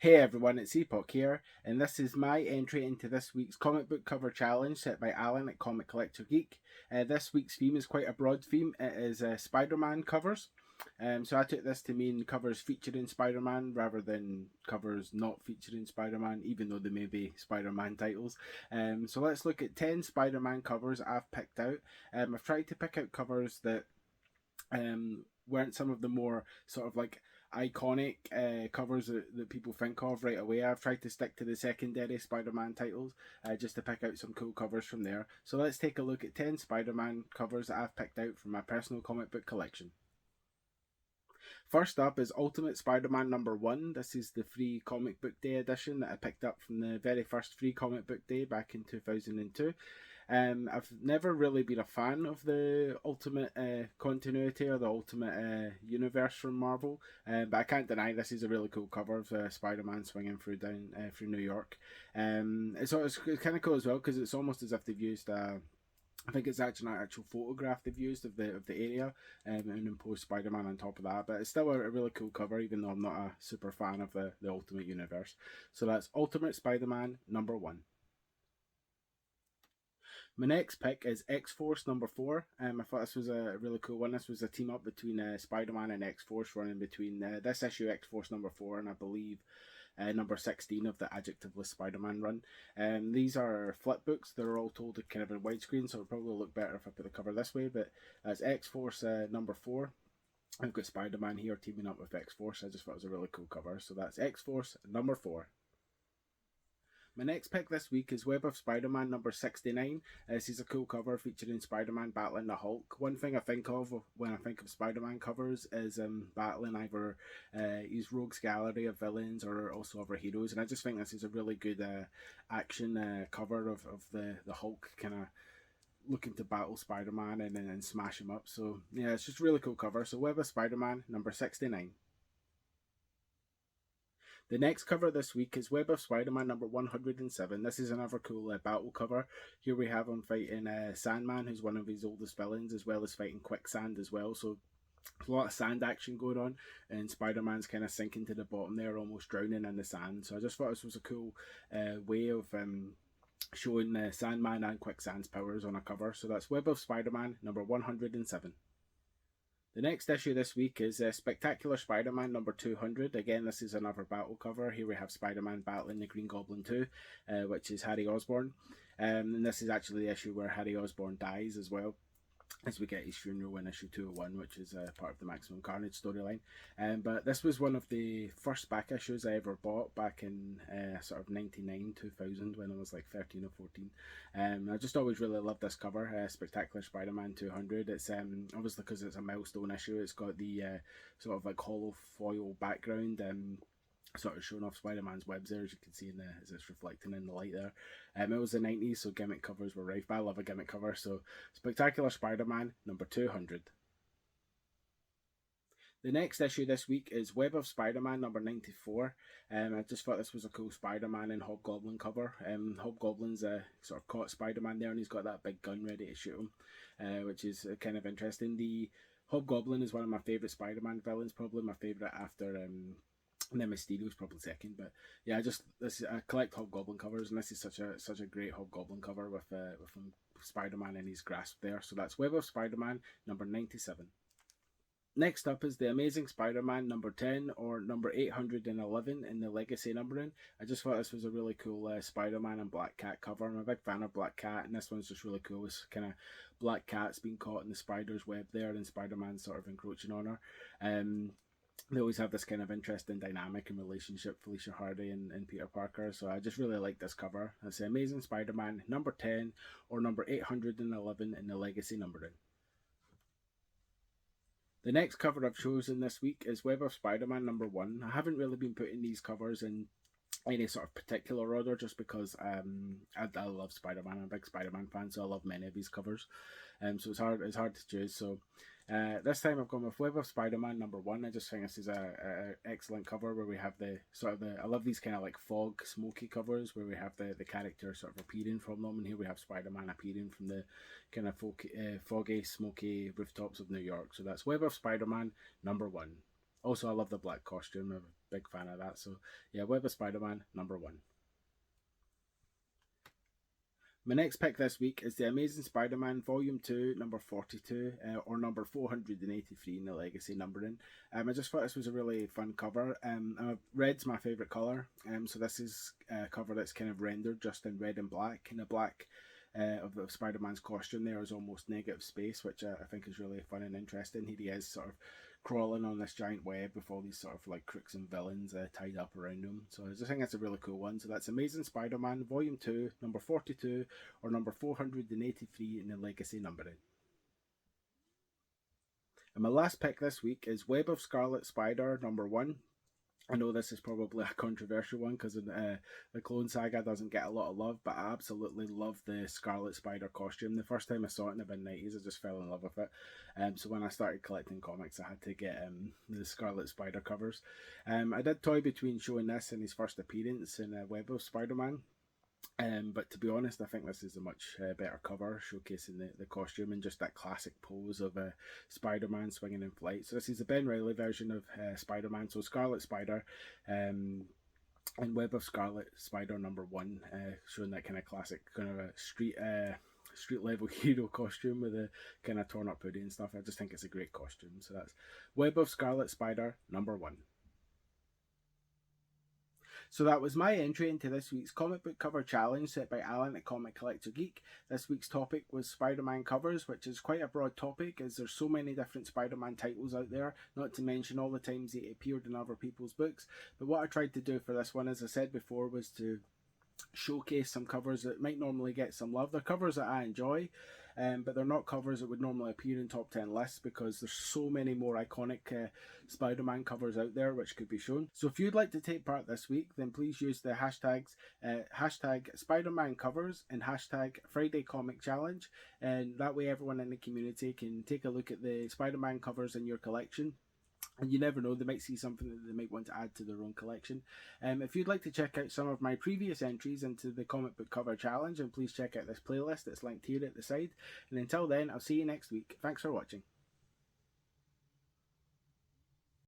Hey everyone, it's Epoch here, and this is my entry into this week's comic book cover challenge set by Allan at Comic Collector Geek. This week's theme is quite a broad theme. It is Spider-Man covers. So I took this to mean covers featuring Spider-Man rather than covers not featuring Spider-Man, even though they may be Spider-Man titles. So let's look at 10 Spider-Man covers I've picked out. I've tried to pick out covers that weren't some of the more sort of like iconic covers that people think of right away. I've tried to stick to the secondary Spider-Man titles just to pick out some cool covers from there. So let's take a look at 10 Spider-Man covers that I've picked out from my personal comic book collection. First up is Ultimate Spider-Man #1. This is the free comic book day edition that I picked up from the very first free comic book day back in 2002. I've never really been a fan of the Ultimate continuity or the Ultimate universe from Marvel, but I can't deny this is a really cool cover of Spider-Man swinging through New York. It's kind of cool as well because it's almost as if they've used I think it's actually an actual photograph they've used of the area and imposed Spider-Man on top of that. But it's still a really cool cover, even though I'm not a super fan of the Ultimate Universe. So that's Ultimate Spider-Man #1. My next pick is X-Force #4. I thought this was a really cool one. This was a team up between Spider-Man and X-Force running between this issue, X-Force #4, and I believe number 16 of the Adjectiveless Spider-Man run. These are flip books. They're all told kind of in widescreen, so it'll probably look better if I put the cover this way. But as X-Force #4, I've got Spider-Man here teaming up with X-Force. I just thought it was a really cool cover. So that's X-Force #4. My next pick this week is Web of Spider-Man #69. This is a cool cover featuring Spider-Man battling the Hulk. One thing I think of when I think of Spider-Man covers is battling either his rogues gallery of villains or also other heroes, and I just think this is a really good action cover of the Hulk kind of looking to battle Spider-Man and smash him up. So yeah, it's just a really cool cover. So Web of Spider-Man #69. The next cover this week is Web of Spider-Man #107. This is another cool battle cover. Here we have him fighting Sandman, who's one of his oldest villains, as well as fighting Quicksand as well. So there's a lot of sand action going on, and Spider-Man's kind of sinking to the bottom there, almost drowning in the sand. So I just thought this was a cool way of showing Sandman and Quicksand's powers on a cover. So that's Web of Spider-Man #107. The next issue this week is Spectacular Spider-Man #200. Again, this is another battle cover. Here we have Spider-Man battling the Green Goblin 2, which is Harry Osborn. And this is actually the issue where Harry Osborn dies as well, as we get his funeral in issue 201, which is part of the Maximum Carnage storyline. But this was one of the first back issues I ever bought back in sort of 99, 2000, when I was like 13 or 14. I just always really loved this cover, Spectacular Spider-Man 200. It's obviously because it's a milestone issue. It's got the sort of like hollow foil background, sort of showing off Spider-Man's webs there, as you can see as it's reflecting in the light there. It was the 90s, so gimmick covers were rife, but I love a gimmick cover. So Spectacular Spider-Man #200. The next issue this week is Web of Spider-Man #94. I just thought this was a cool Spider-Man and Hobgoblin cover. Hobgoblin's sort of caught Spider-Man there, and he's got that big gun ready to shoot him, which is kind of interesting. The Hobgoblin is one of my favourite Spider-Man villains, probably my favourite after and then Mysterio's probably second. But yeah, I collect Hobgoblin covers, and this is such a great Hobgoblin cover with Spider-Man in his grasp there. So that's Web of Spider-Man #97. Next up is The Amazing Spider-Man #10 or #811 in the Legacy numbering. I just thought this was a really cool Spider-Man and Black Cat cover. I'm a big fan of Black Cat, and this one's just really cool. It's kind of Black Cat's being caught in the spider's web there, and Spider-Man's sort of encroaching on her. They always have this kind of interesting dynamic and relationship, Felicia Hardy and Peter Parker. So I just really like this cover. It's The Amazing Spider-Man #10 or #811 in the Legacy numbering. The next cover I've chosen this week is Web of Spider-Man #1. I haven't really been putting these covers in any sort of particular order, just because I love Spider-Man. I'm a big Spider-Man fan, so I love many of his covers. So it's hard to choose. So this time I've gone with Web of Spider-Man #1. I just think this is a excellent cover where we have the sort of I love these kind of like fog, smoky covers where we have the character sort of appearing from them, and here we have Spider-Man appearing from the kind of foggy, smoky rooftops of New York. So that's Web of Spider-Man #1. Also, I love the black costume. I'm a big fan of that. So yeah, Web of Spider-Man number 1. My next pick this week is The Amazing Spider-Man Volume 2, number 42, or number 483 in the Legacy numbering. I just thought this was a really fun cover. Red's my favourite colour, so this is a cover that's kind of rendered just in red and black. And the black of Spider-Man's costume there is almost negative space, which I think is really fun and interesting. Here he is sort of crawling on this giant web with all these sort of like crooks and villains tied up around him. So I just think that's a really cool one. So that's Amazing Spider-Man Volume 2, number 42, or number 483 in the Legacy numbering. And my last pick this week is Web of Scarlet Spider number 1. I know this is probably a controversial one because the Clone Saga doesn't get a lot of love, but I absolutely love the Scarlet Spider costume. The first time I saw it in the mid-90s, I just fell in love with it. So when I started collecting comics, I had to get the Scarlet Spider covers. I did toy between showing this and his first appearance in Web of Spider-Man. But to be honest, I think this is a much better cover, showcasing the costume and just that classic pose of Spider-Man swinging in flight. So this is the Ben Reilly version of Spider-Man, so Scarlet Spider, and Web of Scarlet Spider number 1, showing that kind of classic kind of a street level hero costume with a kind of torn up hoodie and stuff. I just think it's a great costume. So that's Web of Scarlet Spider number 1. So that was my entry into this week's comic book cover challenge set by Allan at Comic Collector Geek. This week's topic was Spider-Man covers, which is quite a broad topic as there's so many different Spider-Man titles out there, not to mention all the times he appeared in other people's books. But what I tried to do for this one, as I said before, was to showcase some covers that might normally get some love. They're covers that I enjoy, but they're not covers that would normally appear in top 10 lists because there's so many more iconic Spider-Man covers out there which could be shown. So if you'd like to take part this week, then please use the hashtags hashtag Spider-Man Covers and hashtag Friday Comic Challenge, and that way everyone in the community can take a look at the Spider-Man covers in your collection. And you never know, they might see something that they might want to add to their own collection. If you'd like to check out some of my previous entries into the comic book cover challenge, and please check out this playlist that's linked here at the side. And until then, I'll see you next week. Thanks for watching.